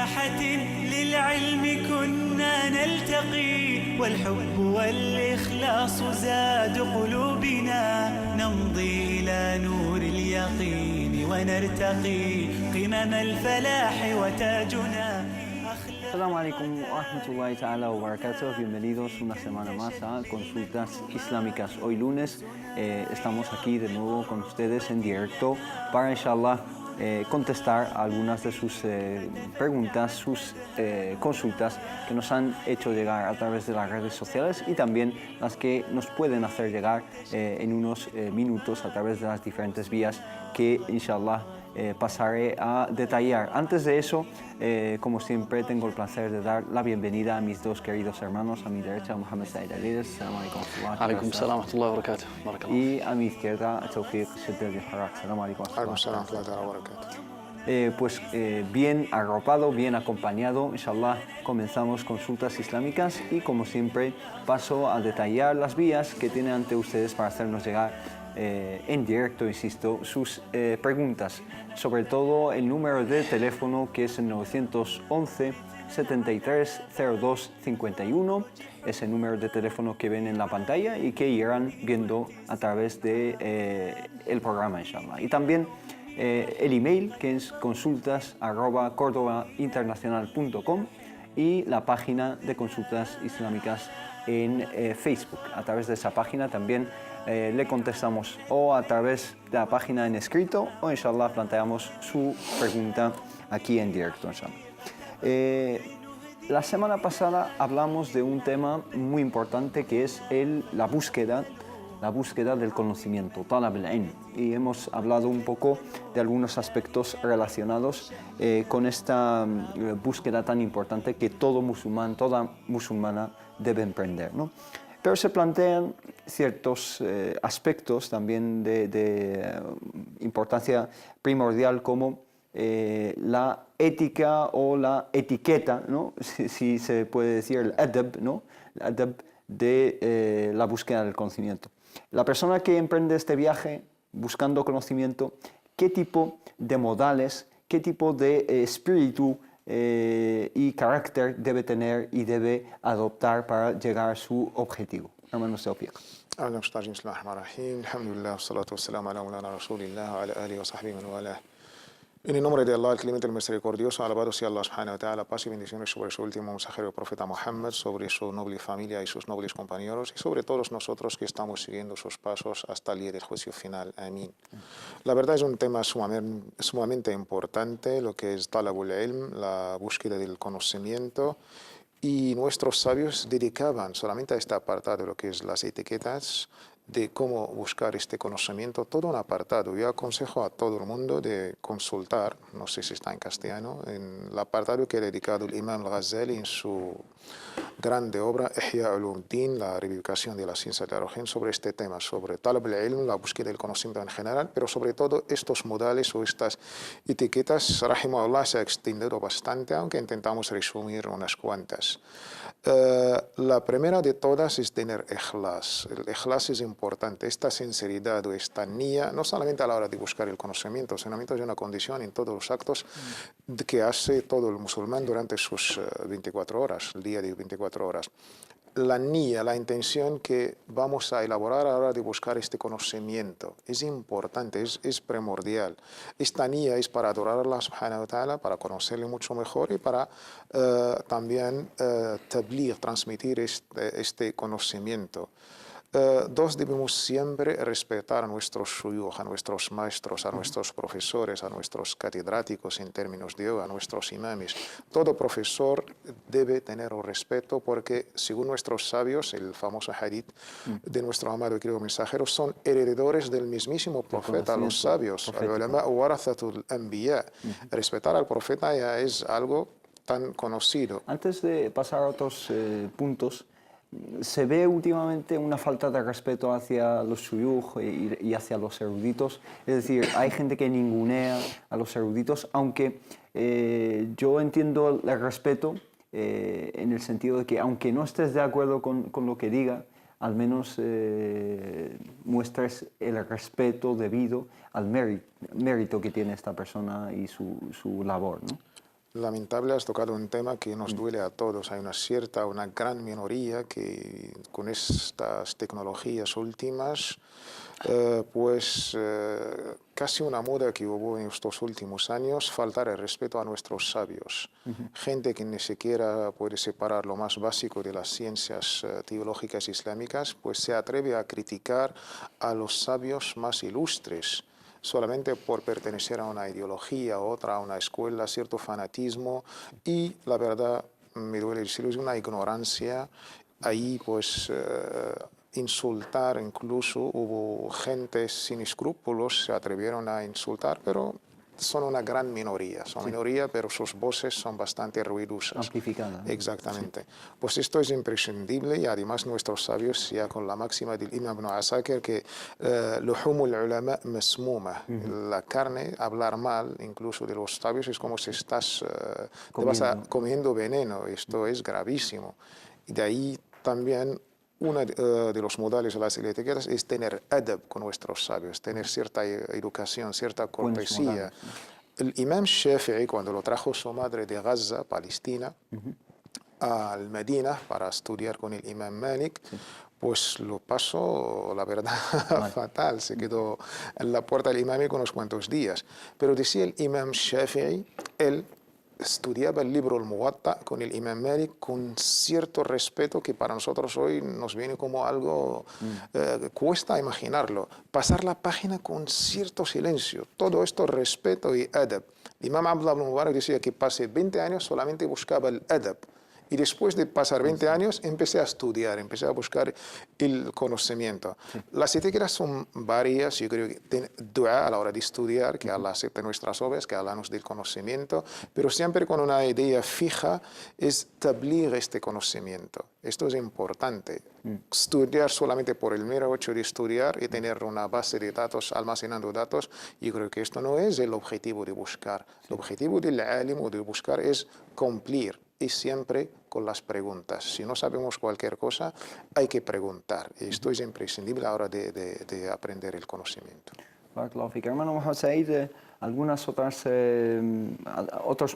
ساحة للعلم كنا نلتقي والحب والإخلاص زاد قلوبنا نمضي إلى نور اليقين ونرتقي قمم الفلاح وتاجنا. Assalamu alaikum wa rahmatullahi ta'ala wa barakatuh. Bienvenidos una semana más a Consultas Islámicas. Hoy lunes estamos aquí de nuevo con ustedes en directo para, inshallah, contestar algunas de sus preguntas, sus consultas que nos han hecho llegar a través de las redes sociales y también las que nos pueden hacer llegar en unos minutos a través de las diferentes vías que, inshallah, pasaré a detallar. Antes de eso, como siempre, tengo el placer de dar la bienvenida a mis dos queridos hermanos. A mi derecha, Mohamed Said Alides. Assalamu alaikum wa rahmatullahi wa barakatuh. Y a mi izquierda, Tawfiq Sheddad al-Harraq. Assalamu alaikum wa rahmatullahi wa barakatuh. Pues bien arropado, bien acompañado, inshallah, comenzamos Consultas Islámicas y, como siempre, paso a detallar las vías que tienen ante ustedes para hacernos llegar en directo, insisto, sus preguntas, sobre todo el número de teléfono que es el 911 73 02 51, es el número de teléfono que ven en la pantalla y que irán viendo a través de el programa, inshallah. Y también el email, que es consultas@cordobainternacional.com, y la página de Consultas Islámicas en Facebook. A través de esa página también le contestamos o a través de la página en escrito o, inshallah, planteamos su pregunta aquí en directo, inshallah. La semana pasada hablamos de un tema muy importante que es la búsqueda del conocimiento, talab al-ilm, y hemos hablado un poco de algunos aspectos relacionados con esta búsqueda tan importante que todo musulmán, toda musulmana debe emprender, ¿no? Pero se plantean ciertos aspectos también de importancia primordial, como la ética o la etiqueta, ¿no? Si se puede decir el adab, ¿no? El adab de la búsqueda del conocimiento. La persona que emprende este viaje buscando conocimiento, ¿qué tipo de modales, qué tipo de espíritu y carácter debe tener y debe adoptar para llegar a su objetivo? Hermano Tawfiq. Alhamdulillah, salatu wassalamu ala mulana rasulillah wa ala alihi wa sahbihi man wala. En el nombre de Allah, el Clemente, el Misericordioso, alabado sea Allah subhanahu wa ta'ala, paz y bendiciones sobre su último mensajero, el profeta Muhammad, sobre su noble familia y sus nobles compañeros, y sobre todos nosotros que estamos siguiendo sus pasos hasta el día del juicio final. Amén. La verdad es un tema sumamente importante, lo que es talabul ilm, la búsqueda del conocimiento, y nuestros sabios dedicaban solamente a este apartado, lo que es las etiquetas, de cómo buscar este conocimiento, todo un apartado. Yo aconsejo a todo el mundo de consultar, no sé si está en castellano, en el apartado que ha dedicado el Imam al-Ghazali en su grande obra Ihya Ulumuddin, la reivindicación de la ciencia de la religión, sobre este tema, sobre talab al-ilm, la búsqueda del conocimiento en general, pero sobre todo estos modales o estas etiquetas. Rahimahullah se ha extendido bastante, aunque intentamos resumir unas cuantas. La primera de todas es tener ikhlas. El ikhlas es importante, esta sinceridad o esta niya, no solamente a la hora de buscar el conocimiento, sino es una condición en todos los actos que hace todo el musulmán durante sus 24 horas, el día de 24 horas. La niya, la intención que vamos a elaborar a la hora de buscar este conocimiento, es importante, es primordial. Esta niya es para adorar a Allah subhanahu wa ta'ala, para conocerle mucho mejor y para también transmitir este conocimiento. Dos, debemos siempre respetar a nuestros shuyukh, a nuestros maestros, a nuestros profesores, a nuestros catedráticos en términos de yoga, a nuestros imames. Todo profesor debe tener un respeto porque, según nuestros sabios, el famoso hadith de nuestro amado y querido mensajero, son heredores del mismísimo profeta, los sabios. Al-ulama warathatul anbiya. Respetar al profeta ya es algo tan conocido. Antes de pasar a otros puntos, se ve últimamente una falta de respeto hacia los shuyukh y hacia los eruditos. Es decir, hay gente que ningunea a los eruditos, aunque yo entiendo el respeto en el sentido de que, aunque no estés de acuerdo con lo que diga, al menos muestres el respeto debido al mérito que tiene esta persona y su labor, ¿no? lamentable, has tocado un tema que nos duele a todos. Hay una gran minoría que con estas tecnologías últimas, casi una moda que hubo en estos últimos años, faltar el respeto a nuestros sabios. Gente que ni siquiera puede separar lo más básico de las ciencias teológicas islámicas, pues se atreve a criticar a los sabios más ilustres, solamente por pertenecer a una ideología, otra, a una escuela, cierto fanatismo, y la verdad, me duele decirlo, es una ignorancia. Ahí pues insultar, incluso hubo gente sin escrúpulos, se atrevieron a insultar, pero son una gran minoría, minoría, pero sus voces son bastante ruidosas. Amplificadas. Exactamente. Sí. Pues esto es imprescindible, y además nuestros sabios, ya con la máxima del Imam Ibn Asakir, que luhumul ulama masmuma, la carne, hablar mal incluso de los sabios es como si estás comiendo veneno. Esto es gravísimo. Y de ahí también uno de los modales de las etiquetas es tener adab con nuestros sabios, tener cierta educación, cierta cortesía. El Imam Shafi'i, cuando lo trajo su madre de Gaza, Palestina, al Medina para estudiar con el Imam Malik, pues lo pasó, la verdad, fatal. Se quedó en la puerta del Imam con unos cuantos días. Pero decía el Imam Shafi'i, él estudiaba el libro Al-Muwatta con el Imam Malik con cierto respeto que para nosotros hoy nos viene como algo, cuesta imaginarlo. Pasar la página con cierto silencio, todo esto respeto y adab. El Imam Abdullah ibn Mubarak decía que pasé 20 años solamente buscaba el adab. Y después de pasar 20 años, empecé a estudiar, empecé a buscar el conocimiento. Las etiquetas son varias. Yo creo que dua a la hora de estudiar, que Allah acepte nuestras obras, que Allah nos dé el conocimiento, pero siempre con una idea fija, es tabligh este conocimiento. Esto es importante. Estudiar solamente por el mero hecho de estudiar y tener una base de datos, almacenando datos, yo creo que esto no es el objetivo de buscar. El objetivo del alim o de buscar es cumplir. Y siempre con las preguntas. Si no sabemos cualquier cosa, hay que preguntar. Y esto es imprescindible a la hora de aprender el conocimiento. Hermano Mohamed Said, algunas otros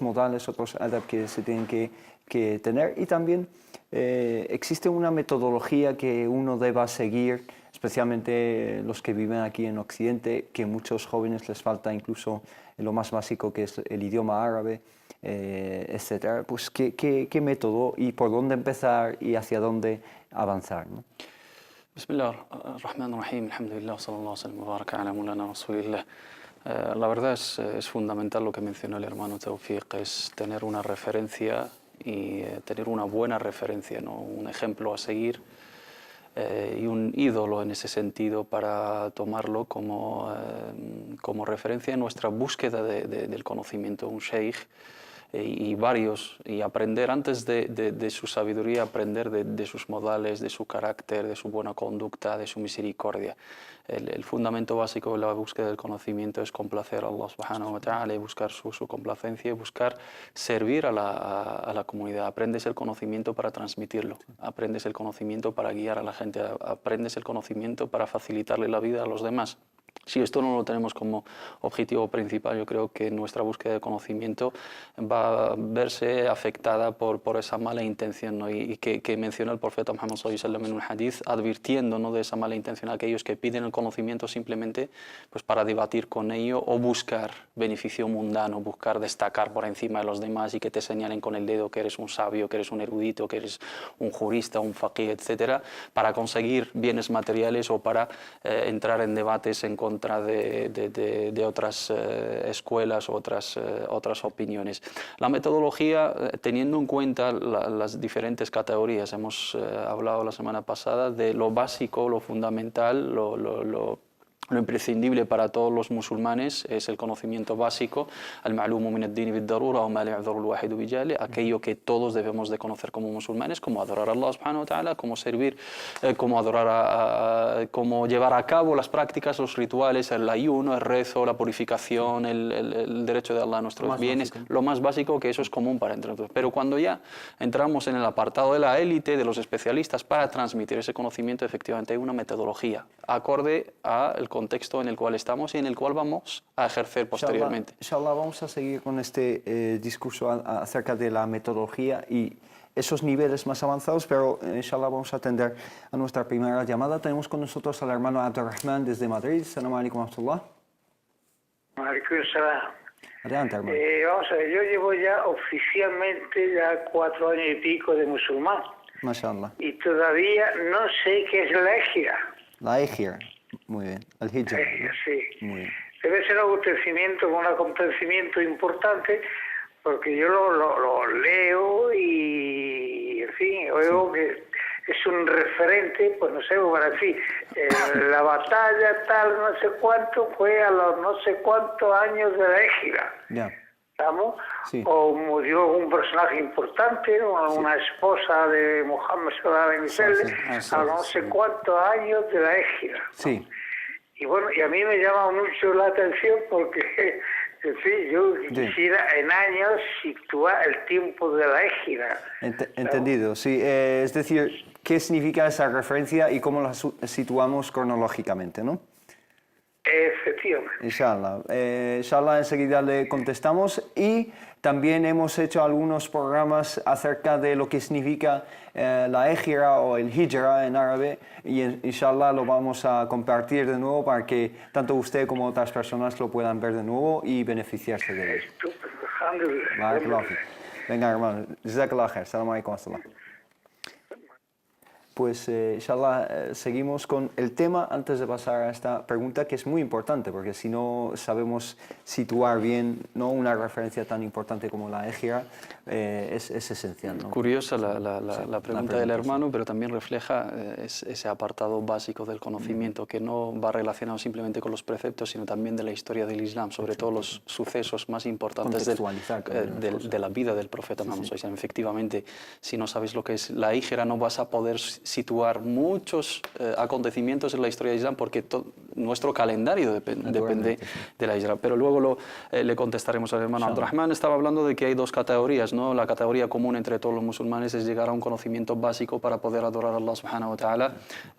modales, otros adab que se tienen que tener, y también existe una metodología que uno deba seguir, especialmente los que viven aquí en Occidente, que a muchos jóvenes les falta incluso en lo más básico, que es el idioma árabe, etcétera. Pues ¿qué método y por dónde empezar y hacia dónde avanzar, ¿no? Bismillah ar-Rahman ar-Rahim, alhamdulillah, sallallahu alaihi wa sallam, ala mulana rasulillah. La verdad es fundamental lo que mencionó el hermano Tawfiq, es tener una referencia y tener una buena referencia, ¿no? Un ejemplo a seguir y un ídolo en ese sentido para tomarlo como referencia en nuestra búsqueda del conocimiento, un sheikh y varios, y aprender antes de su sabiduría, aprender de sus modales, de su carácter, de su buena conducta, de su misericordia. El fundamento básico de la búsqueda del conocimiento es complacer a Allah subhanahu wa ta'ala y buscar su complacencia y buscar servir a la comunidad. Aprendes el conocimiento para transmitirlo, aprendes el conocimiento para guiar a la gente, aprendes el conocimiento para facilitarle la vida a los demás. Si esto no lo tenemos como objetivo principal, yo creo que nuestra búsqueda de conocimiento va a verse afectada por esa mala intención, ¿no? Y que menciona el profeta Muhammad sallallahu alaihi wasallam en un hadith, advirtiendo, ¿no?, de esa mala intención a aquellos que piden el conocimiento simplemente pues, para debatir con ello o buscar beneficio mundano, buscar destacar por encima de los demás y que te señalen con el dedo que eres un sabio, que eres un erudito, que eres un jurista, un faqih, etcétera, para conseguir bienes materiales o para entrar en debates en contra de otras escuelas o otras opiniones. La metodología, teniendo en cuenta las diferentes categorías, hemos hablado la semana pasada de lo básico, lo fundamental, lo imprescindible para todos los musulmanes es el conocimiento básico, al-ma'lumu min ad-din bid-darura wa ma ya'dhuru al-wahid bi-jahli, aquello que todos debemos de conocer como musulmanes, como adorar a Allah subhanahu wa ta'ala, como servir, como llevar a cabo las prácticas, los rituales, el ayuno, el rezo, la purificación, el derecho de Allah a nuestros bienes, lo más básico, que eso es común para entre nosotros. Pero cuando ya entramos en el apartado de la élite, de los especialistas, para transmitir ese conocimiento, efectivamente hay una metodología acorde al contexto en el cual estamos y en el cual vamos a ejercer posteriormente. Inshallah, vamos a seguir con este discurso acerca de la metodología y esos niveles más avanzados, pero inshallah vamos a atender a nuestra primera llamada. Tenemos con nosotros al hermano Abdurrahman desde Madrid. Assalamu alaikum wa rahmatullah. Alaikum salam. Adelante, hermano. Vamos a ver, yo llevo ya oficialmente ya 4 años y pico de musulmán. Mashallah. Y todavía no sé qué es la égira. La Ejira. Muy bien. El Hijra. Sí. Muy bien. Debe ser un acontecimiento importante, porque yo lo leo y, en fin, oigo que es un referente, pues no sé, bueno, en fin, la batalla tal, no sé cuánto, fue a los no sé cuántos años de la égira. Ya. ¿Estamos? Sí. O murió un personaje importante, una esposa de Muhammad sallallahu alaihi wasallam, a no sé cuántos años de la égira. Sí. Y bueno, y a mí me llama mucho la atención porque, en fin, yo quisiera en años situar el tiempo de la égira. Entendido, sí. Es decir, ¿qué significa esa referencia y cómo la situamos cronológicamente, no? Efectivamente. Inshallah. Inshallah, enseguida le contestamos. Y también hemos hecho algunos programas acerca de lo que significa la Ejira o el Hijra en árabe. Y inshallah lo vamos a compartir de nuevo para que tanto usted como otras personas lo puedan ver de nuevo y beneficiarse de él. Alhamdulillah. Venga, hermano. Jazakallah khair. Assalamu alaikum wa rahmatullah. Pues, inshallah, seguimos con el tema antes de pasar a esta pregunta que es muy importante, porque si no sabemos situar bien, ¿no?, una referencia tan importante como la Ejira, es esencial, ¿no? Curiosa la pregunta del hermano, pero también refleja ese apartado básico del conocimiento que no va relacionado simplemente con los preceptos, sino también de la historia del Islam, sobre todo los sucesos más importantes de la vida del profeta Muhammad. Efectivamente, si no sabes lo que es la Ejira, no vas a poder situar muchos acontecimientos en la historia del Islam, porque nuestro calendario depende de la Hijra. Pero luego le contestaremos al hermano Abdurrahman. Estaba hablando de que hay dos categorías, ¿no? La categoría común entre todos los musulmanes es llegar a un conocimiento básico para poder adorar a Allah subhanahu wa ta'ala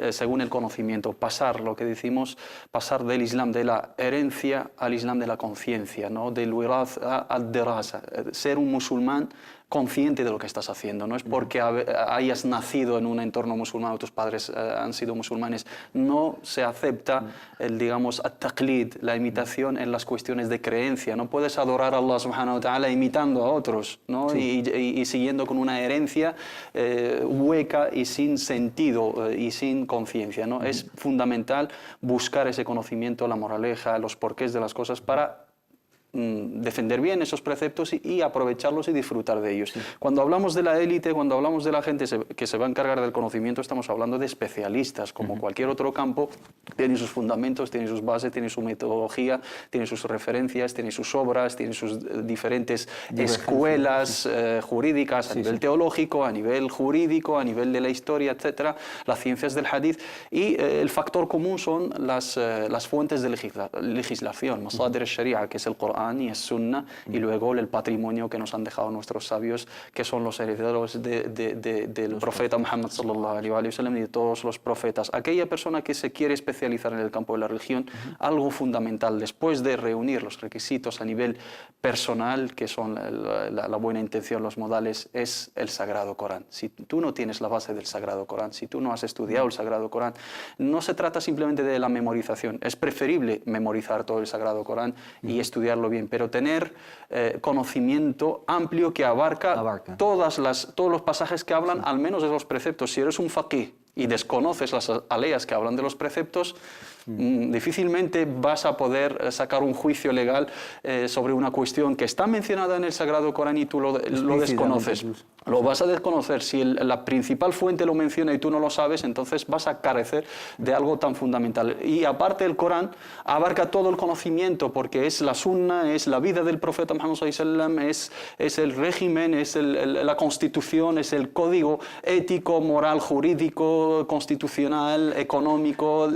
según el conocimiento, pasar, lo que decimos, pasar del Islam de la herencia al Islam de la conciencia, ¿no? Del wirath ad-dirasa, ser un musulmán consciente de lo que estás haciendo. No es porque hayas nacido en un entorno musulmán o tus padres han sido musulmanes. No se acepta el, digamos, at-taqlid, la imitación en las cuestiones de creencia. No puedes adorar a Allah subhanahu wa ta'ala imitando a otros, ¿no? Sí. Y siguiendo con una herencia hueca y sin sentido y sin conciencia, ¿no? Es fundamental buscar ese conocimiento, la moraleja, los porqués de las cosas para defender bien esos preceptos y aprovecharlos y disfrutar de ellos. Sí. Cuando hablamos de la élite, cuando hablamos de la gente que se va a encargar del conocimiento, estamos hablando de especialistas, como cualquier otro campo, tiene sus fundamentos, tiene sus bases, tiene su metodología, tiene sus referencias, tiene sus obras, tiene sus diferentes escuelas jurídicas a nivel teológico, a nivel jurídico, a nivel de la historia, etcétera, las ciencias del hadith, y el factor común son las fuentes de legislación, masadir al-sharia, que es el Corán y es Sunna, y luego el patrimonio que nos han dejado nuestros sabios, que son los herederos del profeta Muhammad sallallahu alaihi wa sallam y de todos los profetas. Aquella persona que se quiere especializar en el campo de la religión, algo fundamental, después de reunir los requisitos a nivel personal, que son la buena intención, los modales, es el Sagrado Corán. Si tú no tienes la base del Sagrado Corán, si tú no has estudiado el Sagrado Corán, no se trata simplemente de la memorización. Es preferible memorizar todo el Sagrado Corán y estudiarlo bien, pero tener conocimiento amplio que abarca todos los pasajes que hablan al menos de los preceptos. Si eres un faqih y desconoces las aleas que hablan de los preceptos, difícilmente vas a poder sacar un juicio legal sobre una cuestión que está mencionada en el Sagrado Corán y tú lo desconoces. Lo vas a desconocer. Si la principal fuente lo menciona y tú no lo sabes, entonces vas a carecer de algo tan fundamental. Y aparte el Corán abarca todo el conocimiento, porque es la sunna, es la vida del profeta Muhammad sallallahu alaihi wasallam, es el régimen, es la constitución, es el código ético, moral, jurídico, constitucional, económico,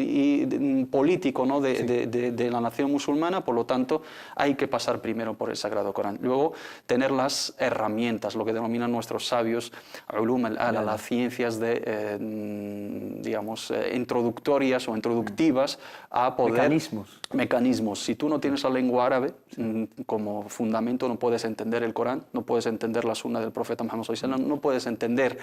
y político, ¿no? de la nación musulmana, por lo tanto hay que pasar primero por el Sagrado Corán. Luego tener las herramientas, lo que denominan nuestros sabios, ulum al-ala, las ciencias digamos, introductorias o introductivas a poder... Mecanismos. Si tú no tienes la lengua árabe como fundamento, no puedes entender el Corán, no puedes entender la sunna del profeta Muhammad sallallahu alaihi wasallam, no puedes entender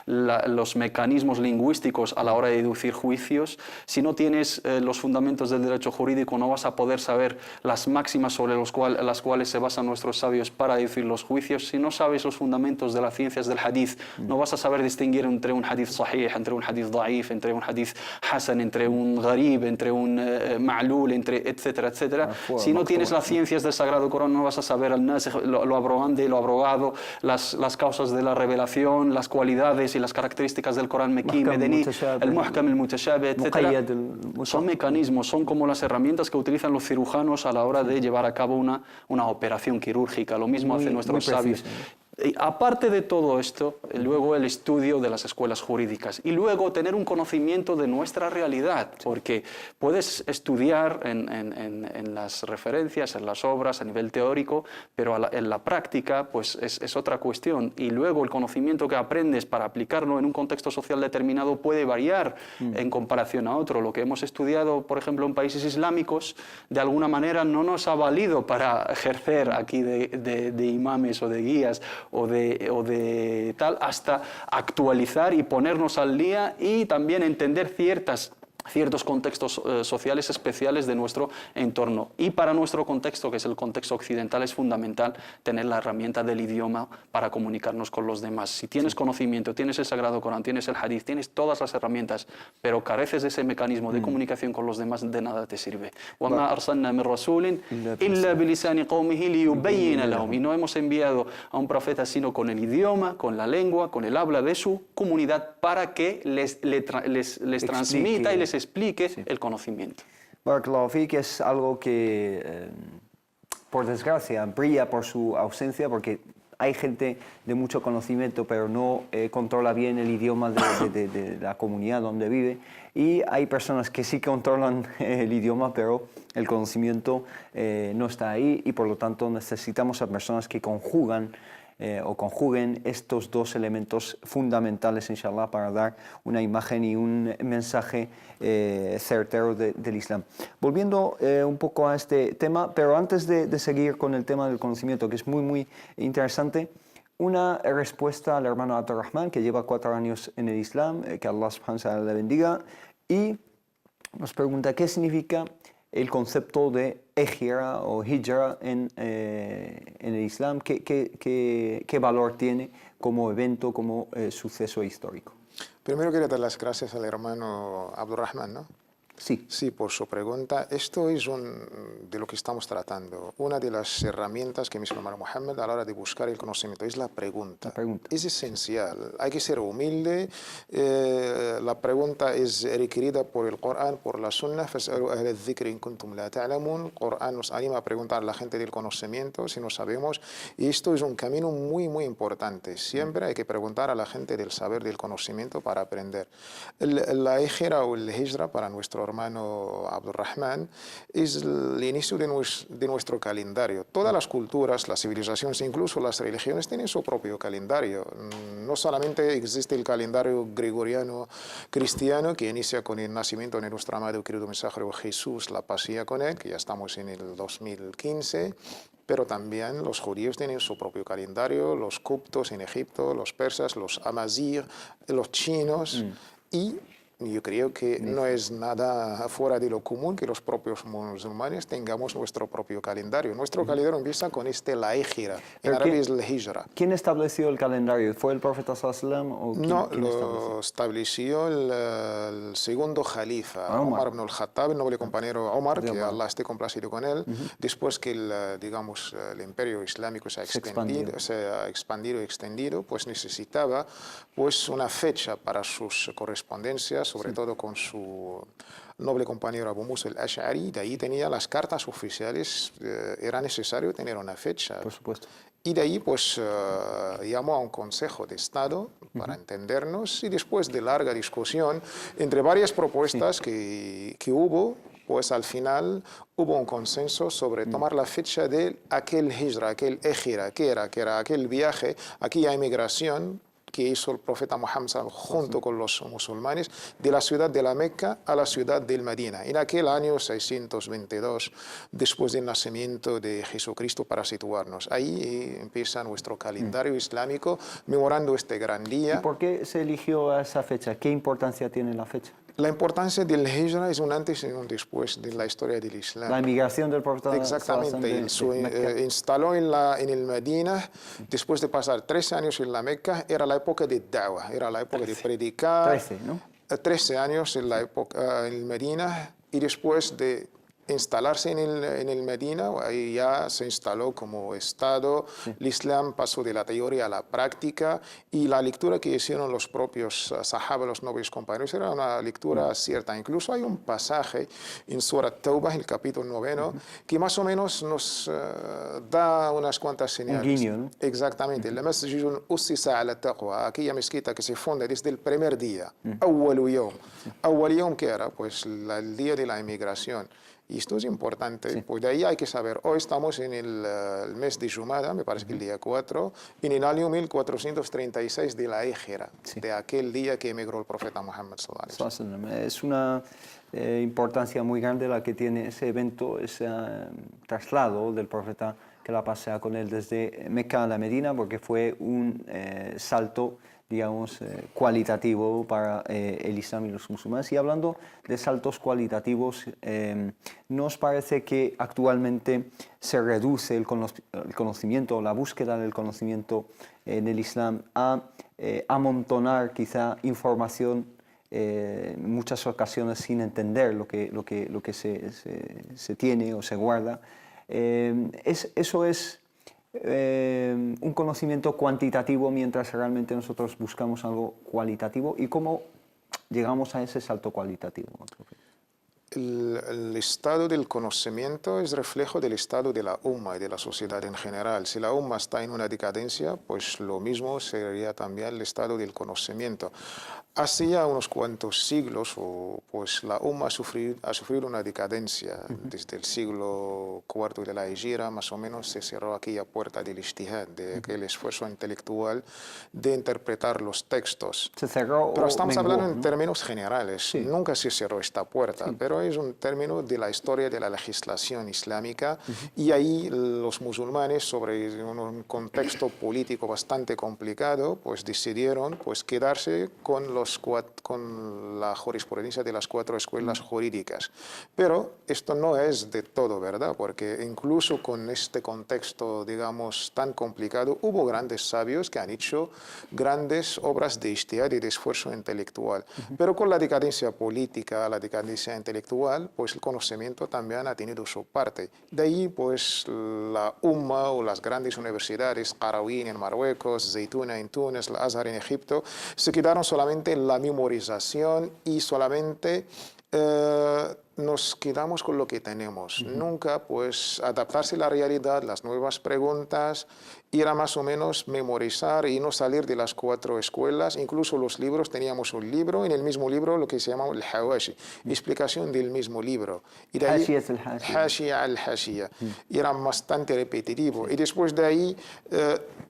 los mecanismos lingüísticos a la hora de deducir juicios. Si no tienes los fundamentos del derecho jurídico, no vas a poder saber las máximas sobre las cuales se basan nuestros sabios para deducir los juicios. Si no sabes los fundamentos de las ciencias del hadith, no vas a saber distinguir entre un hadith sahih, entre un hadith da'if, entre un hadith hasan, entre un gharib, entre un ma'lul, etcétera, etcétera. Si no tienes las ciencias del Sagrado Corán, no vas a saber lo abrogante, lo abrogado, las causas de la revelación, las cualidades y las características del Corán Mekí, Medení, el Muhkam, el Mutashabih, etcétera. Son mecanismos, son como las herramientas que utilizan los cirujanos a la hora de llevar a cabo una operación quirúrgica. Lo mismo hacen nuestros sabios. Y aparte de todo esto, luego el estudio de las escuelas jurídicas y luego tener un conocimiento de nuestra realidad, porque puedes estudiar en las referencias, en las obras a nivel teórico, pero en la práctica pues es otra cuestión, y luego el conocimiento que aprendes para aplicarlo en un contexto social determinado puede variar en comparación a otro. Lo que hemos estudiado, por ejemplo, en países islámicos, de alguna manera no nos ha valido para ejercer aquí de imames o de guías o de tal, hasta actualizar y ponernos al día y también entender ciertos contextos sociales especiales de nuestro entorno. Y para nuestro contexto, que es el contexto occidental, es fundamental tener la herramienta del idioma para comunicarnos con los demás. Si tienes conocimiento, tienes el Sagrado Corán, tienes el Hadith, tienes todas las herramientas, pero careces de ese mecanismo de comunicación con los demás, de nada te sirve. وَمَا أَرْسَلْنَا مِن رَسُولٍ إِلَّا بِلِسَانِ قَوْمِهِ لِيُبَيِّنَ لَهُمْ. Y no hemos enviado a un profeta sino con el idioma, con la lengua, con el habla de su comunidad, para que les transmita y les explique el conocimiento. Barakallahu Fik es algo que, por desgracia, brilla por su ausencia, porque hay gente de mucho conocimiento, pero no controla bien el idioma de la comunidad donde vive, y hay personas que sí controlan el idioma, pero el conocimiento no está ahí, y por lo tanto necesitamos a personas que conjuguen estos dos elementos fundamentales, inshallah, para dar una imagen y un mensaje certero del Islam. Volviendo un poco a este tema, pero antes de seguir con el tema del conocimiento, que es muy, muy interesante, una respuesta al hermano Abdurrahman, que lleva 4 años en el Islam, que Allah subhanahu wa ta'ala le bendiga, y nos pregunta qué significa el concepto de hijra o hijra en el Islam, qué valor tiene como evento, como suceso histórico. Primero quería dar las gracias al hermano Abdurrahman, ¿no? Sí. Sí, por su pregunta. Esto es de lo que estamos tratando. Una de las herramientas que mismo hermano Muhammad a la hora de buscar el conocimiento es la pregunta. Es esencial. Hay que ser humilde. La pregunta es requerida por el Corán, por la Sunna. فَاسْأَلُوا أَهْلَ الذِّكْرِ إِن كُنتُمْ لَا تَعْلَمُونَ. El Corán nos anima a preguntar a la gente del conocimiento si no sabemos. Y esto es un camino muy, muy importante. Siempre hay que preguntar a la gente del saber, del conocimiento para aprender. La hijra o el hijra para nuestro hermano Abdurrahman es el inicio de nuestro calendario. Todas las culturas, las civilizaciones, incluso las religiones tienen su propio calendario. No solamente existe el calendario gregoriano cristiano que inicia con el nacimiento de nuestro amado querido mensajero Jesús, la paz sea con él, que ya estamos en el 2015, pero también los judíos tienen su propio calendario, los coptos en Egipto, los persas, los amazigh, los chinos y yo creo que no es nada fuera de lo común que los propios musulmanes tengamos nuestro propio calendario. Nuestro calendario empieza con la hijra, en árabe es la hijra. ¿Quién estableció el calendario? ¿Fue el profeta sallallahu alaihi wasallam? No, lo estableció el segundo jalifa, Omar ibn al-Khattab, el noble compañero Omar, que Allah esté complacido con él, después que el imperio islámico se ha expandido y extendido, pues necesitaba pues una fecha para sus correspondencias hijra, sobre todo con su noble compañero Abu Musa al-Ash'ari, de ahí tenía las cartas oficiales, era necesario tener una fecha. Por supuesto. Y de ahí pues llamó a un consejo de Estado para entendernos y después de larga discusión entre varias propuestas que hubo, pues al final hubo un consenso sobre tomar la fecha de aquel hijra, aquel égira, que era aquel viaje, aquella emigración que hizo el profeta Muhammad junto con los musulmanes de la ciudad de la Meca a la ciudad del Medina, en aquel año 622 después del nacimiento de Jesucristo, para situarnos. Ahí empieza nuestro calendario islámico, memorando este gran día. ¿Y por qué se eligió esa fecha? ¿Qué importancia tiene la fecha? La importancia del hijra es un antes y un después de la historia del Islam. La emigración del profeta. Exactamente, él instaló en el Medina, después de pasar 13 años en la Meca, era la época de da'wah, era la época de predicar. 13, ¿no? 13 años en la época en el Medina, y después de instalarse en el Medina, ahí ya se instaló como Estado. El Islam pasó de la teoría a la práctica, y la lectura que hicieron los propios sahaba, los nobles compañeros, era una lectura cierta. Incluso hay un pasaje en Surat Tawbah, el capítulo 9, que más o menos nos da unas cuantas señales. Un guiño, ¿no? Exactamente. La masjidun ussisa ala taqwa, aquella mezquita que se funda desde el primer día. Awwalu yawm. Awwal yawm, ¿qué era? Pues el día de la emigración. Y esto es importante, pues de ahí hay que saber, hoy estamos en el mes de Jumada, me parece que el día 4, en el año 1436 de la Égira, de aquel día que emigró el profeta Muhammad sallallahu alaihi wasallam. Es una importancia muy grande la que tiene ese evento, ese traslado del profeta, que la pasea con él desde Meca a la Medina, porque fue un salto, digamos, cualitativo para el Islam y los musulmanes. Y hablando de saltos cualitativos, ¿nos parece que actualmente se reduce el conocimiento, la búsqueda del conocimiento en el Islam a amontonar quizá información en muchas ocasiones sin entender lo que se tiene o se guarda? Eso es un conocimiento cuantitativo, mientras realmente nosotros buscamos algo cualitativo. ¿Y cómo llegamos a ese salto cualitativo? El estado del conocimiento es reflejo del estado de la umma y de la sociedad en general. Si la umma está en una decadencia, pues lo mismo sería también el estado del conocimiento. Hace ya unos cuantos siglos, pues la umma ha sufrido una decadencia. Desde el siglo IV de la Hijra, más o menos, se cerró aquella puerta del ijtihad, de aquel esfuerzo intelectual de interpretar los textos. Se cerró. Pero estamos hablando en términos generales. Sí. Nunca se cerró esta puerta, pero es un término de la historia de la legislación islámica, y ahí los musulmanes, sobre un contexto político bastante complicado, pues decidieron pues quedarse con la jurisprudencia de las 4 escuelas jurídicas. Pero esto no es de todo verdad, porque incluso con este contexto, digamos, tan complicado, hubo grandes sabios que han hecho grandes obras de ijtihad y de esfuerzo intelectual. Pero con la decadencia política, la decadencia intelectual, pues el conocimiento también ha tenido su parte. De ahí, pues, la Umma o las grandes universidades, Qarawin en Marruecos, Zaytuna en Túnez, el Azhar en Egipto, se quedaron solamente en la memorización y solamente nos quedamos con lo que tenemos. Nunca, pues, adaptarse a la realidad, las nuevas preguntas, ir a más o menos memorizar y no salir de las 4 escuelas. Incluso los libros, teníamos un libro, en el mismo libro lo que se llama el Hawashi, explicación del mismo libro. Y de ahí, Hashia al-Hashia. Era bastante repetitivo. Y después de ahí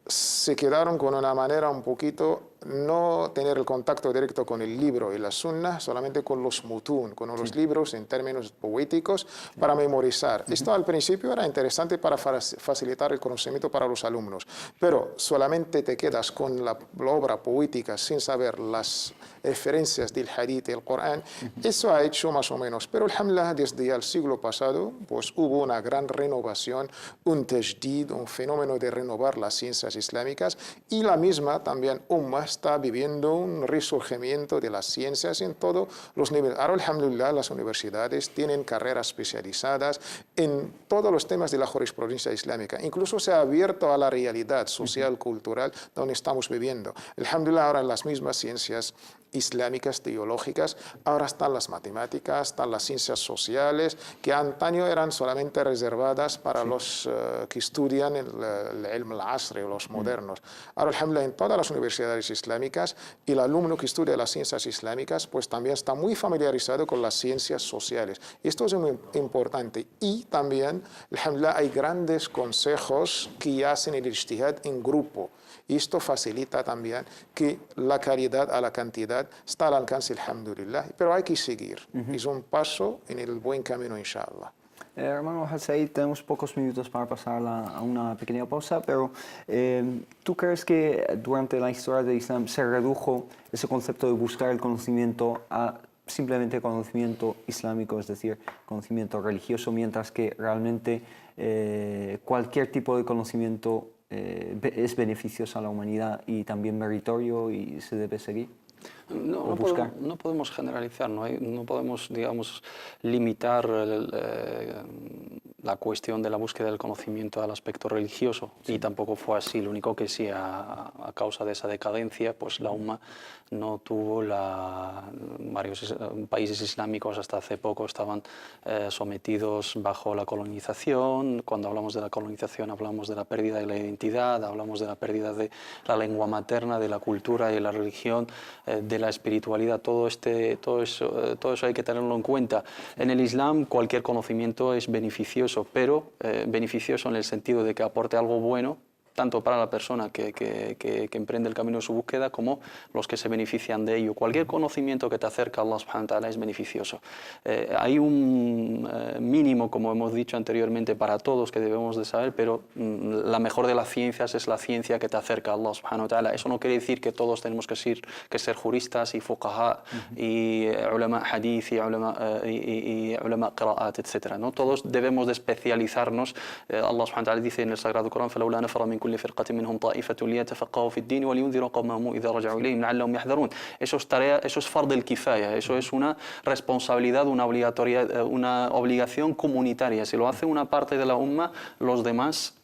se quedaron con una manera un poquito, no tener el contacto directo con el libro y la sunna, solamente con los mutun, con los libros en términos poéticos, para memorizar. Esto al principio era interesante para facilitar el conocimiento para los alumnos, pero solamente te quedas con la obra poética sin saber las referencias del hadith y el Corán. Eso ha hecho más o menos, pero alhamdulillah, desde el siglo pasado pues hubo una gran renovación, un tajdid, un fenómeno de renovar las ciencias islámicas, y la misma también umma está viviendo un resurgimiento de las ciencias en todos los niveles. Ahora, alhamdulillah, las universidades tienen carreras especializadas en todos los temas de la jurisprudencia islámica. Incluso se ha abierto a la realidad social, cultural, donde estamos viviendo. Alhamdulillah, ahora las mismas ciencias islámicas, teológicas. Ahora están las matemáticas, están las ciencias sociales, que antaño eran solamente reservadas para los que estudian el ilm al-asri o los modernos. Ahora, alhamdulillah, en todas las universidades islámicas, el alumno que estudia las ciencias islámicas, pues también está muy familiarizado con las ciencias sociales. Esto es muy importante. Y también, alhamdulillah, hay grandes consejos que hacen el ijtihad en grupo. Y esto facilita también que la calidad a la cantidad está al alcance, alhamdulillah, pero hay que seguir. Es un paso en el buen camino, inshallah. Hermano Hassaid, tenemos pocos minutos para pasar a una pequeña pausa, pero ¿tú crees que durante la historia del Islam se redujo ese concepto de buscar el conocimiento a simplemente conocimiento islámico, es decir, conocimiento religioso, mientras que realmente cualquier tipo de conocimiento es beneficioso a la humanidad y también meritorio y se debe seguir? No podemos generalizar, no podemos, digamos, limitar la cuestión de la búsqueda del conocimiento al aspecto religioso, y tampoco fue así. Lo único que sí, a causa de esa decadencia, pues la umma no tuvo varios países islámicos hasta hace poco estaban sometidos bajo la colonización. Cuando hablamos de la colonización hablamos de la pérdida de la identidad, hablamos de la pérdida de la lengua materna, de la cultura y la religión, de la espiritualidad. Todo eso hay que tenerlo en cuenta. En el Islam cualquier conocimiento es beneficioso, pero beneficioso en el sentido de que aporte algo bueno, tanto para la persona que emprende el camino de su búsqueda como los que se benefician de ello. Cualquier conocimiento que te acerca a Allah subhanahu wa ta'ala es beneficioso. Hay un mínimo, como hemos dicho anteriormente, para todos que debemos de saber, pero la mejor de las ciencias es la ciencia que te acerca a Allah subhanahu wa ta'ala. Eso no quiere decir que todos tenemos que ser juristas y fuqaha y ulama hadith y ulama qira'at, etc. ¿no? Todos debemos de especializarnos. Allah subhanahu wa ta'ala dice en el Sagrado Corán: فَلَوْلَا نَفَرَ مِنْ كل فرقة منهم طائفة ليتفقهوا في الدين ولينذروا قومهم إذا رجعوا إليهم لعلهم يحذرون. Eso es fard del kifaya, eso es una responsabilidad, una obligación comunitaria. Si lo hace una parte de la umma, los demás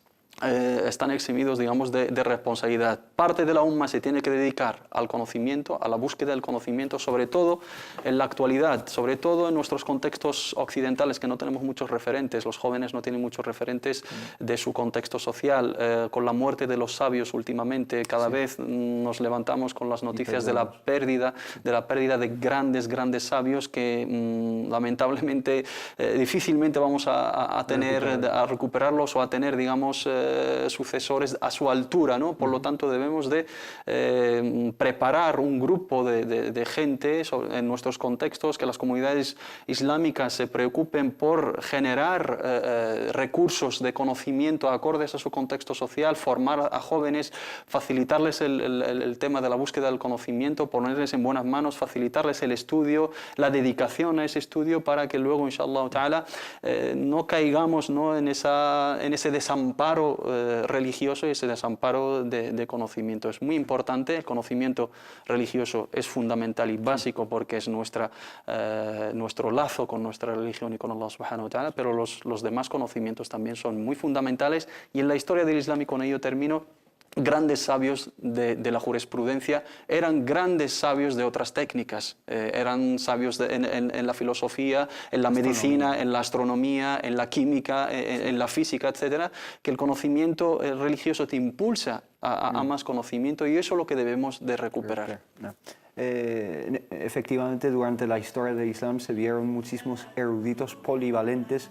están eximidos, digamos, de responsabilidad. Parte de la umma se tiene que dedicar al conocimiento, a la búsqueda del conocimiento, sobre todo en la actualidad, sobre todo en nuestros contextos occidentales, que no tenemos muchos referentes. Los jóvenes no tienen muchos referentes de su contexto social. Con la muerte de los sabios últimamente, cada vez nos levantamos con las noticias de la pérdida de grandes sabios que lamentablemente difícilmente vamos a recuperarlos o a tener, digamos, sucesores a su altura, ¿no? Por lo tanto, debemos de preparar un grupo de gente en nuestros contextos, que las comunidades islámicas se preocupen por generar recursos de conocimiento acordes a su contexto social, formar a jóvenes, facilitarles el tema de la búsqueda del conocimiento, ponerles en buenas manos, facilitarles el estudio, la dedicación a ese estudio, para que luego, inshallah ta'ala, no caigamos, ¿no?, en ese desamparo religioso y ese desamparo de conocimiento. Es muy importante, el conocimiento religioso es fundamental y básico porque es nuestro lazo con nuestra religión y con Allah subhanahu wa ta'ala, pero los demás conocimientos también son muy fundamentales, y en la historia del Islam, y con ello termino, grandes sabios de la jurisprudencia eran grandes sabios de otras técnicas, eran sabios en la filosofía, en la medicina, en la astronomía, en la química, en la física, etcétera, que el conocimiento religioso te impulsa a más conocimiento, y eso es lo que debemos de recuperar. Efectivamente, durante la historia del Islam se vieron muchísimos eruditos polivalentes,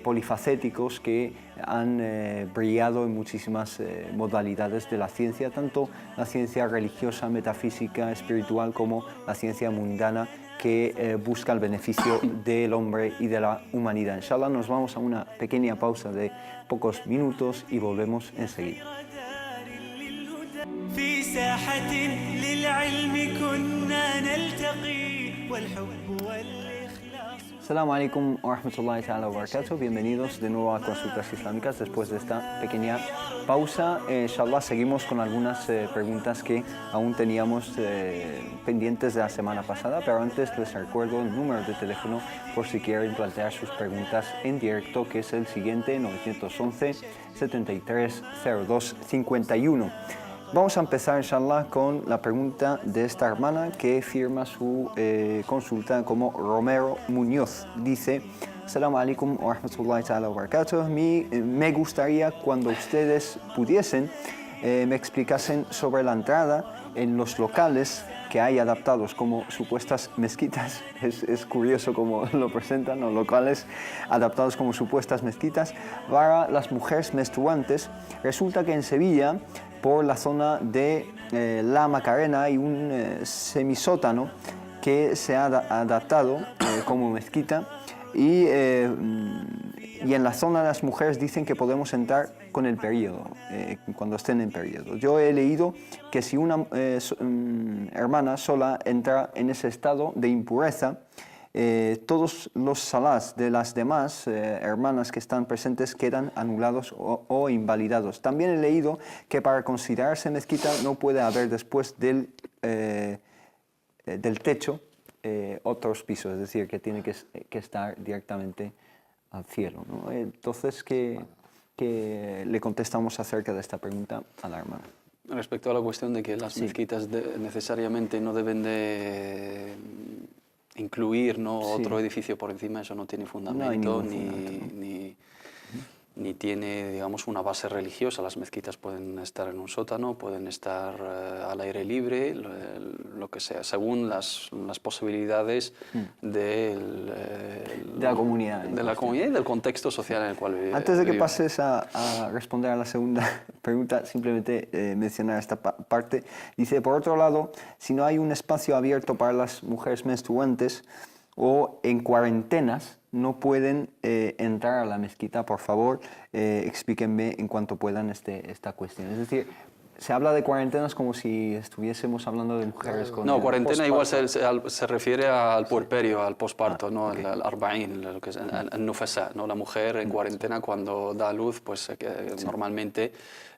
polifacéticos, que han brillado en muchísimas modalidades de la ciencia, tanto la ciencia religiosa, metafísica, espiritual, como la ciencia mundana, que busca el beneficio del hombre y de la humanidad. Inshallah, nos vamos a una pequeña pausa de pocos minutos y volvemos enseguida. في ساحة للعلم كنا نلتقي والحب والإخلاص. Assalamu alaikum wa rahmatullahi ta'ala wa barakatuh. Bienvenidos de nuevo a Consultas Islámicas después de esta pequeña pausa. Inshallah, seguimos con algunas preguntas que aún teníamos pendientes de la semana pasada, pero antes les recuerdo el número de teléfono por si quieren plantear sus preguntas en directo, que es el siguiente: 911 73 02 51. Vamos a empezar, inshallah, con la pregunta de esta hermana que firma su consulta como Romero Muñoz. Dice: Assalamu alaikum wa rahmatullahi ta'ala wa barakatuh. Me gustaría, cuando ustedes pudiesen, me explicasen sobre la entrada en los locales que hay adaptados como supuestas mezquitas. Es curioso cómo lo presentan, los locales adaptados como supuestas mezquitas para las mujeres menstruantes. Resulta que en Sevilla, por la zona de La Macarena, hay un semisótano que se ha adaptado como mezquita y en la zona de las mujeres dicen que podemos entrar con el periodo, cuando estén en periodo. Yo he leído que si una hermana sola entra en ese estado de impureza, todos los salás de las demás hermanas que están presentes quedan anulados o invalidados. También he leído que para considerarse mezquita no puede haber después del techo otros pisos, es decir, que tiene que estar directamente al cielo, ¿no? Entonces, ¿qué le contestamos acerca de esta pregunta a la hermana? Respecto a la cuestión de que las mezquitas necesariamente no deben de incluir, ¿no?, otro edificio por encima, eso no tiene fundamento, ni tiene, digamos, una base religiosa. Las mezquitas pueden estar en un sótano, pueden estar al aire libre, lo que sea, según las posibilidades de la comunidad. De la comunidad y del contexto social en el cual vivimos. Antes de que pases a responder a la segunda pregunta, simplemente mencionar esta parte. Dice, por otro lado, si no hay un espacio abierto para las mujeres menstruantes o en cuarentenas, no pueden entrar a la mezquita. Por favor, explíquenme en cuanto puedan esta cuestión. Es decir, se habla de cuarentenas como si estuviésemos hablando de mujeres con... No, cuarentena igual se refiere al puerperio, al posparto, ¿no? Okay. El arba'in, lo que es el nufasa, ¿no? La mujer en cuarentena cuando da a luz, pues normalmente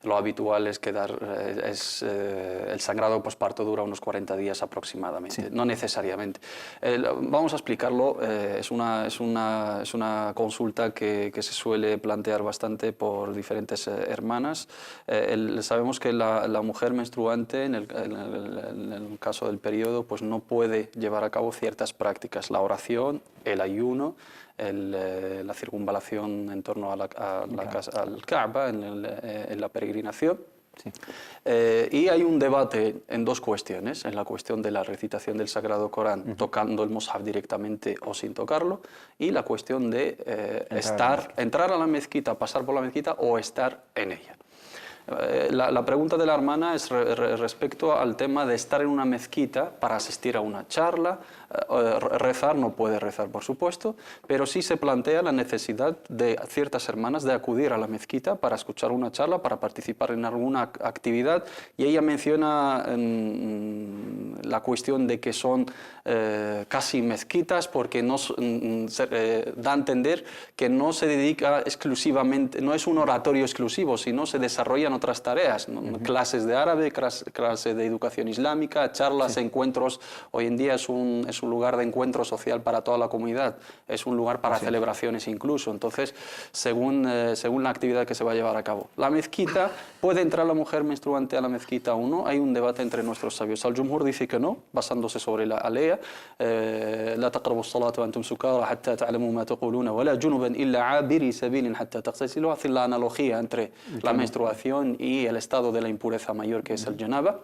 lo habitual es el sangrado posparto dura unos 40 días aproximadamente, no necesariamente. Vamos a explicarlo, es una consulta que se suele plantear bastante por diferentes hermanas. Sabemos que la mujer menstruante, en el caso del periodo, pues no puede llevar a cabo ciertas prácticas, la oración, el ayuno, la circunvalación en torno al Kaaba, en la peregrinación. Sí. Y hay un debate en dos cuestiones, en la cuestión de la recitación del Sagrado Corán, tocando el Mus'haf directamente o sin tocarlo, y la cuestión de entrar a la mezquita, pasar por la mezquita o estar en ella. La pregunta de la hermana es respecto al tema de estar en una mezquita para asistir a una charla. Rezar, no puede rezar, por supuesto, pero sí se plantea la necesidad de ciertas hermanas de acudir a la mezquita para escuchar una charla, para participar en alguna actividad, y ella menciona la cuestión de que son casi mezquitas porque da a entender que no se dedica exclusivamente, no es un oratorio exclusivo, sino se desarrollan otras tareas, ¿no? Clases de árabe, clases de educación islámica, charlas, encuentros. Hoy en día es un lugar de encuentro social para toda la comunidad, es un lugar para celebraciones incluso. Entonces, según la actividad que se va a llevar a cabo. La mezquita, ¿puede entrar la mujer menstruante a la mezquita o no? Hay un debate entre nuestros sabios. Al-Jumhur dice que no, basándose sobre la alea. La taqrabu as-salata wa antum sukara hatta ta'lamu ma taquluna wa la junuban illa 'abiri sabilin hatta taghtasilu. Hace la analogía entre la menstruación y el estado de la impureza mayor, que es el janaba.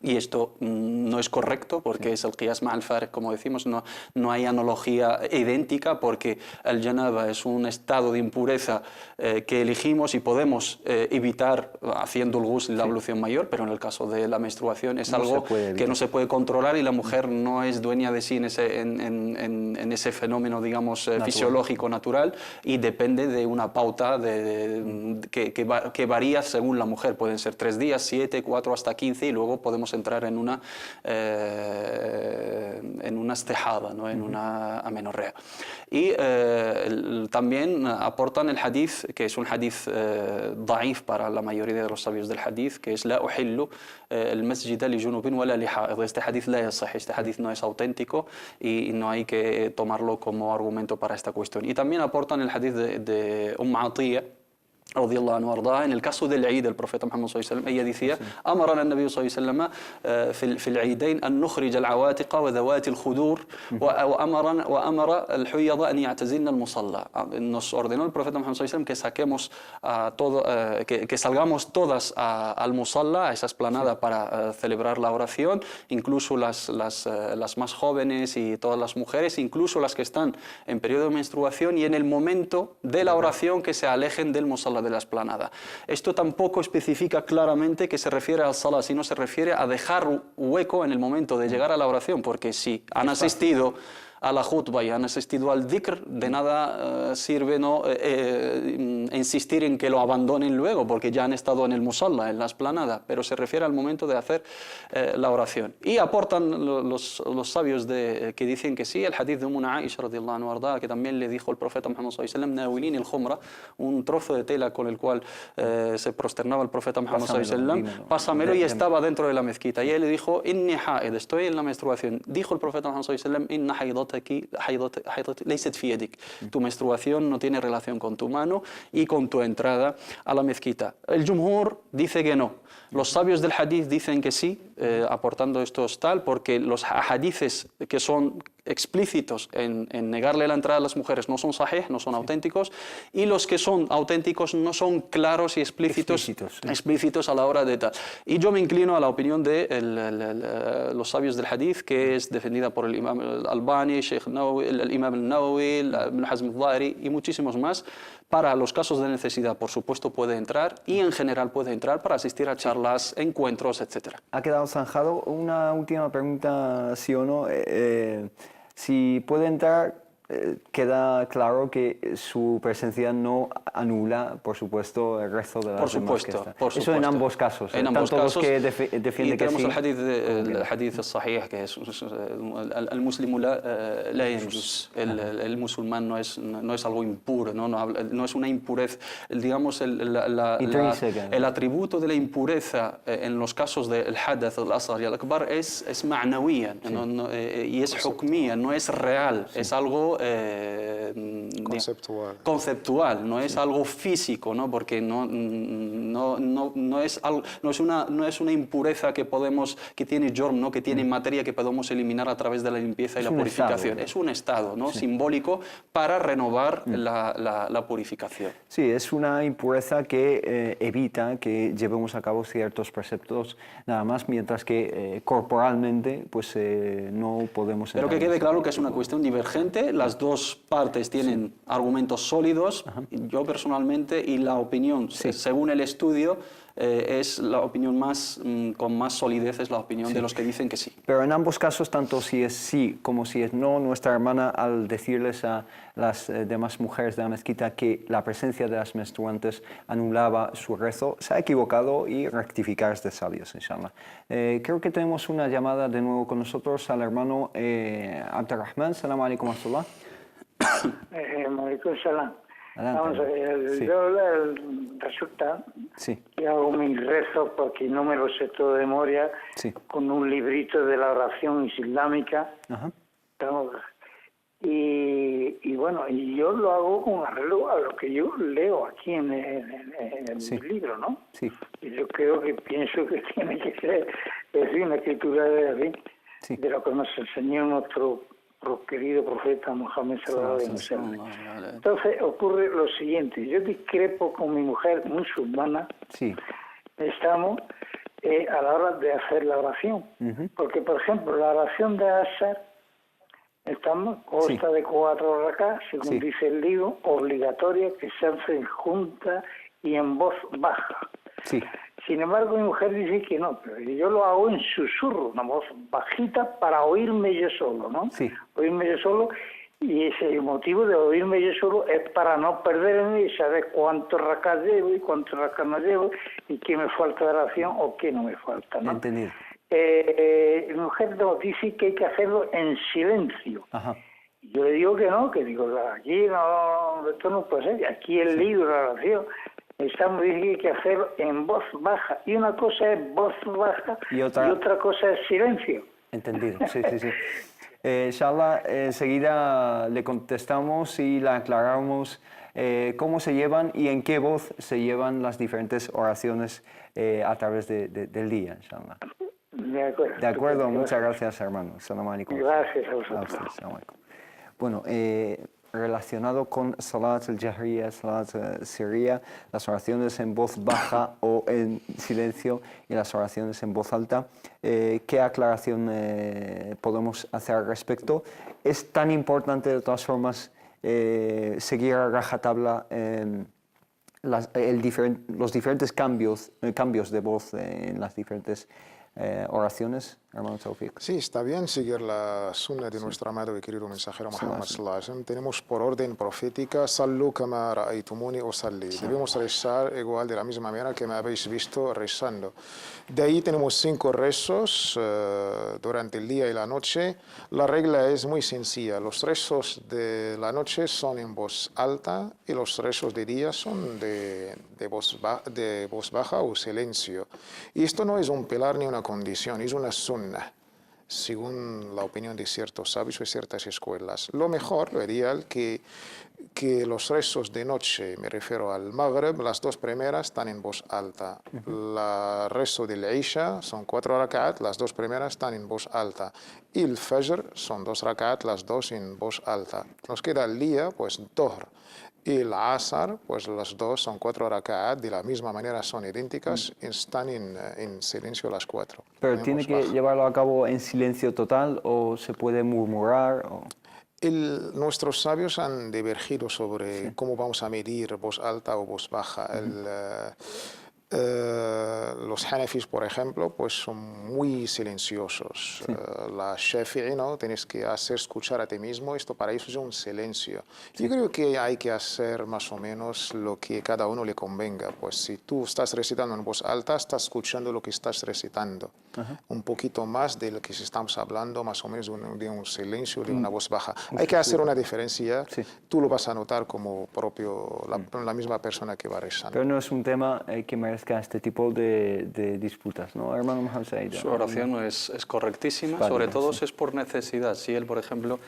Y esto no es correcto porque es el qiyas ma'al fariq, como decimos, no hay analogía idéntica, porque el janaba es un estado de impureza que elegimos y podemos evitar haciendo el ghusl, la ablución mayor, pero en el caso de la menstruación es algo que no se puede controlar y la mujer no es dueña de sí en ese fenómeno, digamos, fisiológico natural, y depende de una pauta que varía según la mujer. Pueden ser 3 días, 7, 4, hasta 15, y luego podemos entrar en una istihada, ¿no? En una amenorrea. Y también aportan el hadith, que es un hadith da'if para la mayoría de los sabios del hadith, que es la uhillu el masjid li junubin wala li ha'id. Este hadith la yasih, este hadith no es auténtico y no hay que tomarlo como argumento para esta cuestión. Y también aportan el hadith de Atiyya, radiyallahu anhu وارضاه, en el caso del Eid, el profeta Muhammad sallallahu alayhi wa sallam, ella decía: أمرنا النبي صلى الله عليه وسلم في العيدين أن نخرج العواتق وذوات الخدور وأمر الحيض أن يعتزلن المصلى. Nos ordenó el profeta Muhammad sallallahu alayhi wa sallam que saquemos que salgamos todas al musalla, a esa esplanada, para celebrar la oración, incluso las más jóvenes y todas las mujeres, incluso las que están en periodo de menstruación, y en el momento de la oración que se alejen del musalla de la esplanada. Esto tampoco especifica claramente que se refiere al salah, sino se refiere a dejar hueco en el momento de llegar a la oración, porque si han asistido a la khutba y han asistido al dhikr, de nada sirve insistir en que lo abandonen luego, porque ya han estado en el musalla, en la esplanada, pero se refiere al momento de hacer la oración. Y aportan los sabios que dicen que sí, el hadith de Aisha radiyallahu anha, que también le dijo el profeta Muhammad sallallahu alayhi wa sallam: nawilin el khumra, un trozo de tela con el cual se prosternaba el profeta Muhammad sallallahu alayhi wa sallam, pásamelo, y estaba dentro de la mezquita. Y él le dijo: inni haid, estoy en la menstruación. Dijo el profeta Muhammad sallallahu alayhi wa sallam: inna haidataki leysat fi yadik, tu menstruación no tiene relación con tu mano y con tu entrada a la mezquita. El Jumhur dice que no. Los sabios del hadith dicen que sí, aportando estos tal, porque los hadices que son explícitos en negarle la entrada a las mujeres no son sahih, no son auténticos, y los que son auténticos no son claros y explícitos a la hora de tal. Y yo me inclino a la opinión de los sabios del hadith, que es defendida por el imam al-Albani, el imam al-Nawawi, Ibn Hazm al-Zahiri y muchísimos más. Para los casos de necesidad, por supuesto, puede entrar, y en general puede entrar para asistir a charlas, encuentros, etc. Ha quedado zanjado. Una última pregunta, sí o no. Si puede entrar, queda claro que su presencia no anula, por supuesto, el resto de las demás que está. Por supuesto. Eso en ambos casos. En ambos casos. Los que defienden que sí. Y tenemos el hadith sahih, que es el muslimu la yajuz. El musulmán no es algo impuro, no es una impureza. Digamos, el atributo de la impureza en los casos del hadath, el asghar y el akbar es ma'nawiya, y es hukmiya, no es real, es algo conceptual, no es algo físico, ¿no? Porque no es una impureza que tiene jorm, ¿no? Que tiene materia que podemos eliminar a través de la limpieza y la purificación. Es un estado, ¿no? Simbólico para renovar la purificación. Sí, es una impureza que evita que llevemos a cabo ciertos preceptos nada más, mientras que corporalmente pues no podemos... Pero que quede claro que es una cuestión divergente. Las dos partes tienen argumentos sólidos. Yo personalmente, y la opinión, según el estudio, es la opinión con más solidez, es la opinión de los que dicen que sí. Pero en ambos casos, tanto si es sí como si es no, nuestra hermana, al decirles a las demás mujeres de la mezquita que la presencia de las menstruantes anulaba su rezo, se ha equivocado, y rectificar es de sabios, inshallah. Creo que tenemos una llamada de nuevo con nosotros al hermano Abdurrahman. Salam alaikum wa rahmatullah. Alaikum salam. Vamos a ver, Sí. yo resulta Sí. que hago mis rezos, porque no me lo sé todo de memoria, Sí. con un librito de la oración islámica. Ajá. Y bueno, y yo lo hago con arreglo a lo que yo leo aquí en Sí. mi libro, ¿no? Sí. Y yo pienso que tiene que ser, es decir, una escritura Sí. de lo que nos enseñó nuestro querido profeta Mohammed sallallahu alaihi wasallam. Entonces ocurre lo siguiente: yo discrepo con mi mujer musulmana. Sí. Estamos a la hora de hacer la oración, porque por ejemplo la oración de Asar consta de 4 rakás, según dice el libro, obligatoria, que se hacen juntas y en voz baja. Sí. Sin embargo, mi mujer dice que no, pero yo lo hago en susurro, una voz bajita, para oírme yo solo, ¿no? Sí. Oírme yo solo, y ese motivo de oírme yo solo es para no perderme y saber cuántos rakás llevo y cuántos rakás no llevo, y qué me falta de oración o qué no me falta, ¿no? Entendido. Mi mujer nos dice que hay que hacerlo en silencio. Ajá. Yo le digo que no, aquí no, esto no puede ser, aquí el libro, la oración, estamos diciendo que hay que hacerlo en voz baja, y una cosa es voz baja y otra cosa es silencio. Entendido, sí. Inshallah, enseguida le contestamos y le aclaramos cómo se llevan y en qué voz se llevan las diferentes oraciones a través del día, inshallah. De acuerdo, muchas gracias, hermano. Assalamu alaikum. Gracias a vosotros. Assalamu alaikum. Bueno, relacionado con Salat al-Jahriya, Salat Sirriya, las oraciones en voz baja o en silencio y las oraciones en voz alta, ¿qué aclaración podemos hacer al respecto? ¿Es tan importante de todas formas seguir a rajatabla los diferentes cambios de voz en las diferentes oraciones, hermano Tawfiq? Sí, está bien seguir la sunna de nuestro amado y querido mensajero Muhammad sallallahu alaihi wasallam. Tenemos por orden profética, sallu kama ra'aytumuni usalli. Debemos rezar igual de la misma manera que me habéis visto rezando. De ahí tenemos 5 rezos durante el día y la noche. La regla es muy sencilla. Los rezos de la noche son en voz alta y los rezos de día son de voz baja o silencio. Y esto no es un pilar ni una condición, es una sunna, según la opinión de ciertos sabios y ciertas escuelas. Lo mejor, lo ideal, que los rezos de noche, me refiero al Maghrib, las 2 primeras están en voz alta. El rezo del Isha son 4 rak'at, las 2 primeras están en voz alta. Y el Fajr son 2 rak'at, las 2 en voz alta. Nos queda el día, pues Dhuhr. Y el Asar, pues las 2 son 4 rak'at, de la misma manera son idénticas, están en silencio las 4. ¿Pero tiene que llevarlo a cabo en silencio total o se puede murmurar? Nuestros sabios han divergido sobre cómo vamos a medir voz alta o voz baja. Los Hanafis, por ejemplo, pues son muy silenciosos. La Shafi'i, ¿no? Tienes que hacer escuchar a ti mismo. Esto para ellos es un silencio. Yo creo que hay que hacer más o menos lo que cada uno le convenga. Pues si tú estás recitando en voz alta, estás escuchando lo que estás recitando. Un poquito más de lo que estamos hablando, más o menos de un silencio, de una voz baja. Hay que hacer una diferencia. Tú lo vas a notar como propio, la misma persona que va rezando. Pero no es un tema que merezca este tipo de disputas, ¿no, hermano Mohamed Said? Su oración es correctísima, Vale, sobre todo si es por necesidad. Si él, por ejemplo,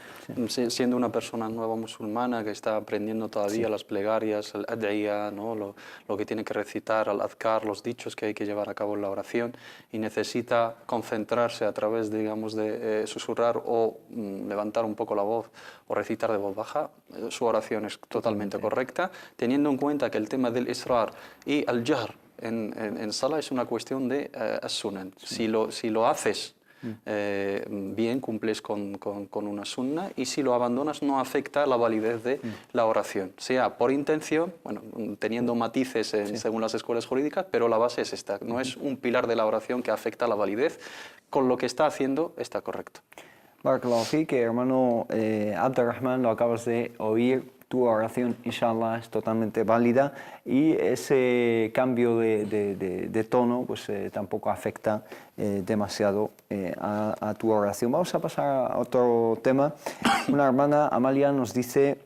siendo una persona nueva musulmana que está aprendiendo todavía las plegarias, el ad'iyah, ¿no? lo que tiene que recitar, al adhkar, los dichos que hay que llevar a cabo en la oración, y necesita concentrarse a través, digamos, de susurrar o levantar un poco la voz o recitar de voz baja, su oración es totalmente correcta, teniendo en cuenta que el tema del israr y al jahr en sala es una cuestión de as-sunan. Si lo haces bien, cumples con una sunna, y si lo abandonas no afecta la validez de la oración, sea por intención, bueno, teniendo matices según las escuelas jurídicas, pero la base es esta, no es un pilar de la oración que afecta la validez, con lo que está haciendo está correcto. Barakallahu Fik, hermano Abdurrahman, lo acabas de oír. Tu oración, inshallah, es totalmente válida y ese cambio de tono pues, tampoco afecta demasiado a tu oración. Vamos a pasar a otro tema. Una hermana, Amalia, nos dice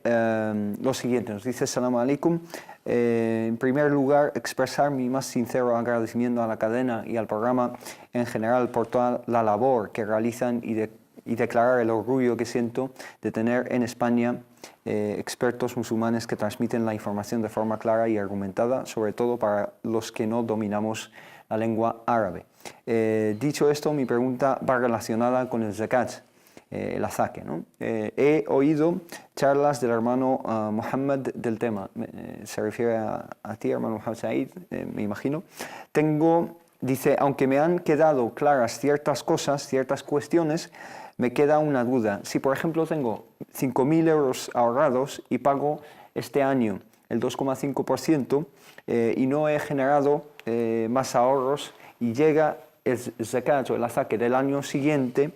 lo siguiente, nos dice: Assalamu alaikum. En primer lugar, expresar mi más sincero agradecimiento a la cadena y al programa en general por toda la labor que realizan y declarar el orgullo que siento de tener en España expertos musulmanes que transmiten la información de forma clara y argumentada, sobre todo para los que no dominamos la lengua árabe. Dicho esto, mi pregunta va relacionada con el zakat, el azaque, ¿no? He oído charlas del hermano Mohammed del tema, se refiere a ti, hermano Mohammed Said, me imagino. Dice, aunque me han quedado claras ciertas cosas, ciertas cuestiones, me queda una duda. Si, por ejemplo, tengo 5.000 euros ahorrados y pago este año el 2,5% y no he generado más ahorros y llega el zakat o el azaque del año siguiente,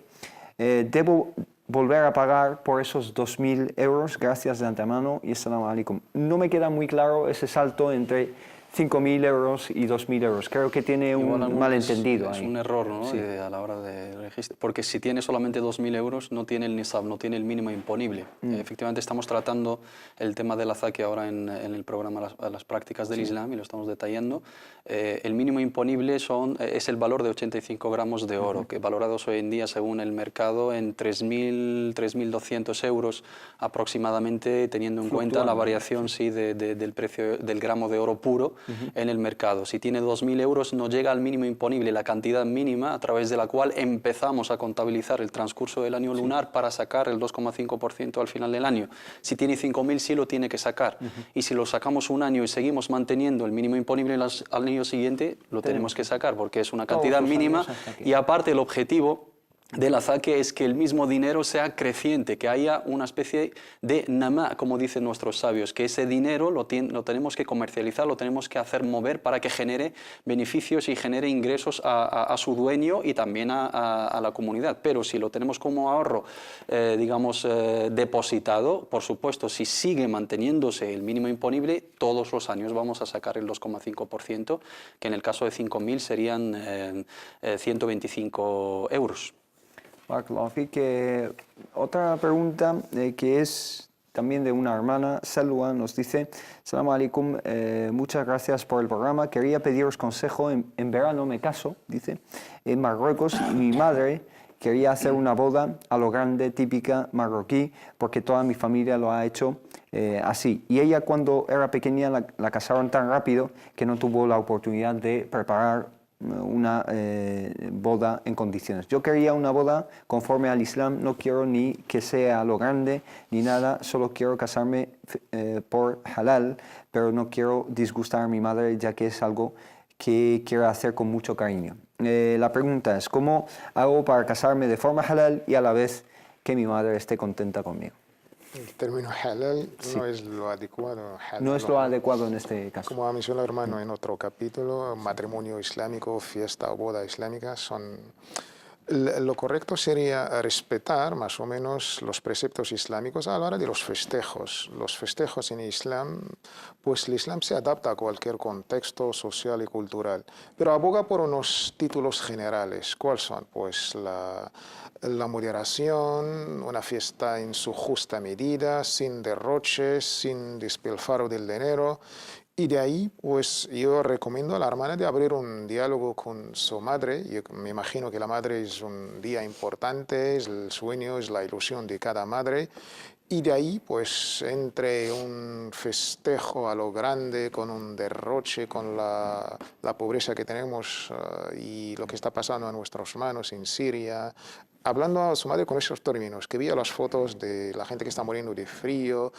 ¿debo volver a pagar por esos 2.000 euros? Gracias de antemano y assalamu alaikum. No me queda muy claro ese salto entre 5.000 euros y 2.000 euros. Creo que tiene un malentendido ahí. Es un error, ¿no? A la hora de registro, porque si tiene solamente 2.000 euros no tiene el nisab, no tiene el mínimo imponible. Efectivamente estamos tratando el tema de la zaque ahora en el programa las prácticas del Islam y lo estamos detallando. El mínimo imponible es el valor de 85 gramos de oro, que valorados hoy en día según el mercado en 3.200 euros aproximadamente, teniendo en cuenta la variación del precio del gramo de oro puro en el mercado. Si tiene 2.000 euros no llega al mínimo imponible, la cantidad mínima a través de la cual empezamos a contabilizar el transcurso del año lunar para sacar el 2,5% al final del año. Si tiene 5.000 sí lo tiene que sacar, y si lo sacamos un año y seguimos manteniendo el mínimo imponible al año siguiente, lo tenemos que sacar porque es una cantidad mínima, y aparte el objetivo de la zaque es que el mismo dinero sea creciente, que haya una especie de namá, como dicen nuestros sabios, que ese dinero lo tenemos que comercializar, lo tenemos que hacer mover para que genere beneficios y genere ingresos a su dueño y también a la comunidad. Pero si lo tenemos como ahorro, depositado, por supuesto, si sigue manteniéndose el mínimo imponible, todos los años vamos a sacar el 2,5%, que en el caso de 5.000 serían 125 euros. Otra pregunta que es también de una hermana, Salwa, nos dice: Salam alaikum, muchas gracias por el programa. Quería pediros consejo. En verano me caso, dice, en Marruecos, y mi madre quería hacer una boda a lo grande, típica marroquí, porque toda mi familia lo ha hecho así. Y ella, cuando era pequeña, la casaron tan rápido que no tuvo la oportunidad de preparar una boda en condiciones. Yo quería una boda conforme al Islam, no quiero ni que sea a lo grande ni nada, solo quiero casarme por halal, pero no quiero disgustar a mi madre, ya que es algo que quiero hacer con mucho cariño. La pregunta es: ¿cómo hago para casarme de forma halal y a la vez que mi madre esté contenta conmigo? El término halal no es lo adecuado. No es lo adecuado en este caso. Como ha mencionado el hermano en otro capítulo, matrimonio islámico, fiesta o boda islámica son... Lo correcto sería respetar más o menos los preceptos islámicos a la hora de los festejos. Los festejos en Islam, pues el Islam se adapta a cualquier contexto social y cultural, pero aboga por unos títulos generales. ¿Cuáles son? Pues la moderación, una fiesta en su justa medida, sin derroches, sin despilfarro del dinero. Y de ahí, pues yo recomiendo a la hermana de abrir un diálogo con su madre. Yo me imagino que la madre es un día importante, es el sueño, es la ilusión de cada madre. Y de ahí, pues, entre un festejo a lo grande, con un derroche, con la pobreza que tenemos y lo que está pasando a nuestras manos en Siria, hablando a su madre con esos términos, que veía las fotos de la gente que está muriendo de frío,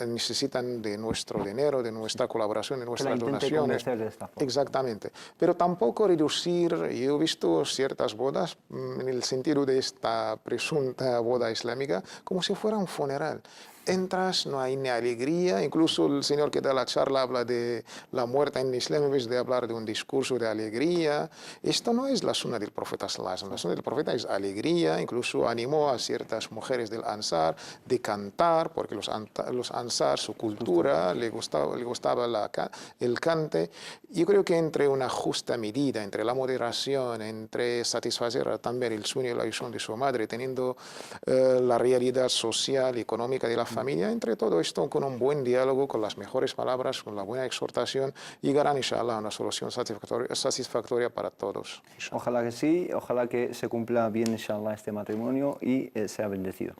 necesitan de nuestro dinero, de nuestra colaboración, de nuestras donaciones. De esta forma. Exactamente. Pero tampoco reducir, yo he visto ciertas bodas en el sentido de esta presunta boda islámica como si fuera un funeral. Entras, no hay ni alegría, incluso el señor que da la charla habla de la muerte en Islam en vez de hablar de un discurso de alegría. Esto no es la sunna del profeta sallallahu alaihi wasallam. La sunna del profeta es alegría, incluso animó a ciertas mujeres del Ansar de cantar, porque los Ansar, su cultura, le gustaba el cante. Yo creo que entre una justa medida, entre la moderación, entre satisfacer también el sueño y la ilusión de su madre, teniendo la realidad social y económica de la familia, entre todo esto, con un buen diálogo, con las mejores palabras, con la buena exhortación, llegarán, inshallah, a una solución satisfactoria para todos. Inshallah. Ojalá que sí, ojalá que se cumpla bien, inshallah, este matrimonio y sea bendecido.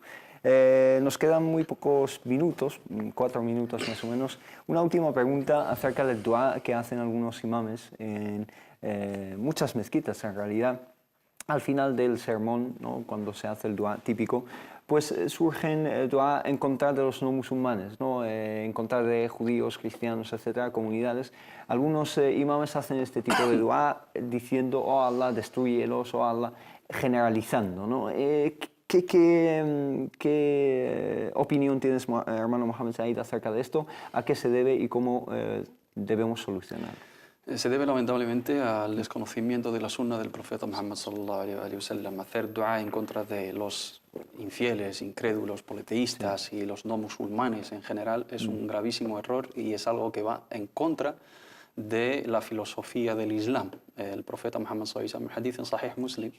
Nos quedan muy pocos minutos, 4 minutos más o menos. Una última pregunta acerca del dua que hacen algunos imames en muchas mezquitas, en realidad. Al final del sermón, ¿no?, cuando se hace el dua típico, pues surgen dua en contra de los no musulmanes, ¿no? En contra de judíos, cristianos, etcétera, comunidades. Algunos imames hacen este tipo de dua diciendo: oh Allah, destrúyelos, oh Allah, generalizando, ¿no? ¿Qué opinión tienes, hermano Mohamed Said, acerca de esto? ¿A qué se debe y cómo debemos solucionarlo? Se debe lamentablemente al desconocimiento de la sunna del profeta Muhammad sallallahu alaihi wasallam. Hacer dua en contra de los infieles, incrédulos, politeístas y los no musulmanes en general es un gravísimo error y es algo que va en contra de la filosofía del Islam. El profeta Muhammad sallallahu alaihi wasallam, en hadith en Sahih Muslim,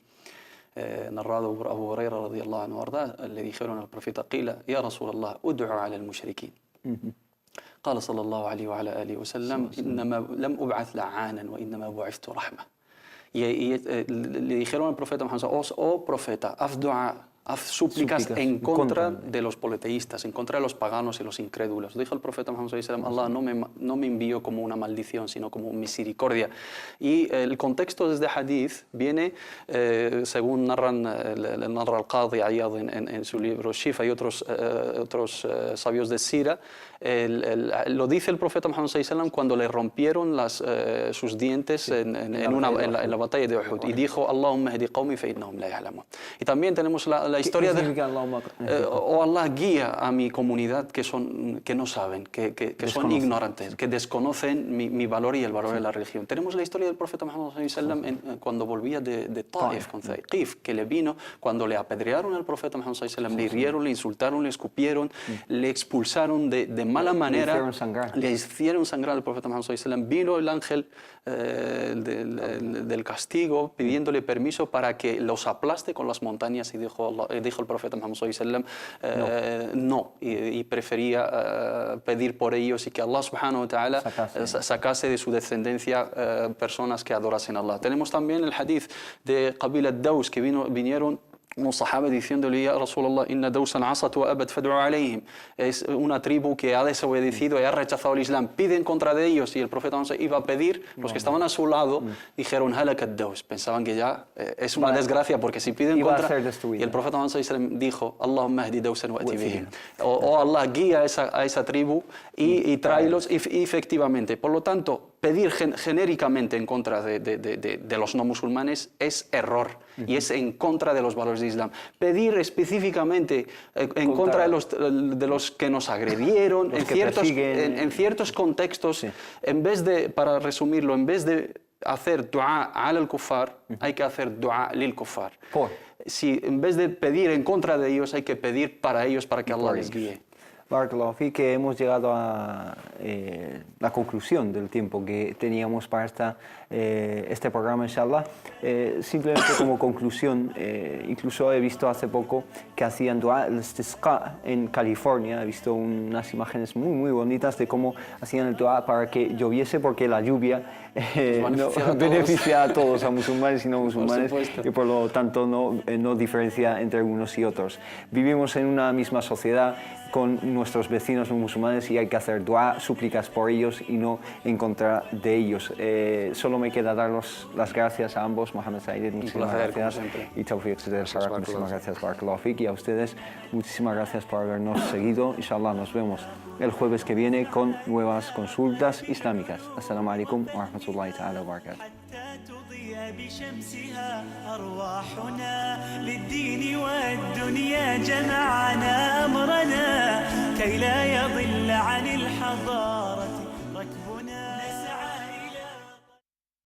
narrado por Abu Huraira radiyallahu anhu ardá, le dijeron al profeta: Qila, ya Rasulallah, ud'u ala al-mushrikin. قال صلى الله عليه وعلى آله وسلم إنما لم أبعث لعانا وإنما بعثت رحمة. Y le dijeron al profeta Muhammad: oh profeta, haz dua, haz súplicas en contra de los politeístas, en contra de los paganos y los incrédulos. Dijo el profeta Muhammad: Allah no me envió como una maldición, sino como misericordia. Y el contexto de este hadith viene, según narra al-Qadi Iyad en su libro Shifa y otros sabios de Sira, lo dice el profeta Muhammad cuando le rompieron sus dientes en la batalla de Uhud, y dijo: Allahumma hdi qawmi fa innahum la ya'lamun. Y también tenemos la historia de oh Allah, guía a mi comunidad que no saben, que son ignorantes, que desconocen mi valor y el valor de la religión. Tenemos la historia del profeta Muhammad cuando volvía de Taif con Thaqif, que le vino cuando le apedrearon al profeta Muhammad, le hirieron, le insultaron, le escupieron, le expulsaron de mala manera, le hicieron sangrar al profeta Muhammad. Vino el ángel del castigo pidiéndole permiso para que los aplaste con las montañas, y dijo el profeta Muhammad no, y prefería pedir por ellos y que Allah subhanahu wa ta'ala sacase de su descendencia personas que adorasen a Allah. Tenemos también el hadith de Qabila ad-Daws, que vinieron unos sahabas diciéndole: ya Rasulallah, inna dawsan asat wa abad fad'u alayhim. Es una tribu que ha desobedecido y ha rechazado el Islam, pide en contra de ellos. Y el profeta iba a pedir, los que estaban a su lado dijeron: halakat daws, pensaban que ya es una desgracia, porque si piden contra, y el profeta dijo: Allahumma hdi dawsan wa ati bihim. Oh Allah, guía a esa tribu y tráelos. Y efectivamente, por lo tanto, pedir genéricamente en contra de los no musulmanes es error, y es en contra de los valores de Islam. Pedir específicamente en contra de los que nos agredieron en ciertos contextos, en vez de, para resumirlo, en vez de hacer dua al kuffar, hay que hacer dua lil kuffar. Si en vez de pedir en contra de ellos, hay que pedir para ellos, para que Allah les guíe. Barakallahu fi, que hemos llegado a la conclusión del tiempo que teníamos para este programa, inshallah. Simplemente como conclusión, incluso he visto hace poco que hacían dua al-istisqa en California. He visto unas imágenes muy bonitas de cómo hacían el dua para que lloviese, porque la lluvia beneficia a todos, a musulmanes y no musulmanes, y por lo tanto no diferencia entre unos y otros. Vivimos en una misma sociedad con nuestros vecinos no musulmanes, y hay que hacer dua, súplicas por ellos y no en contra de ellos. Solo me queda dar las gracias a ambos. Mohamed Said, muchísimas gracias, y Tawfiq Sarar, muchísimas gracias, Barakallahu Fik, y a ustedes muchísimas gracias por habernos seguido. Inshallah nos vemos el jueves que viene con nuevas consultas islámicas. Assalamu alaikum wa rahmatullahi ta'ala wa barakatuh. بشمسها أرواحنا للدين والدنيا جمعنا أمرنا كي لا يضل عن الحضارة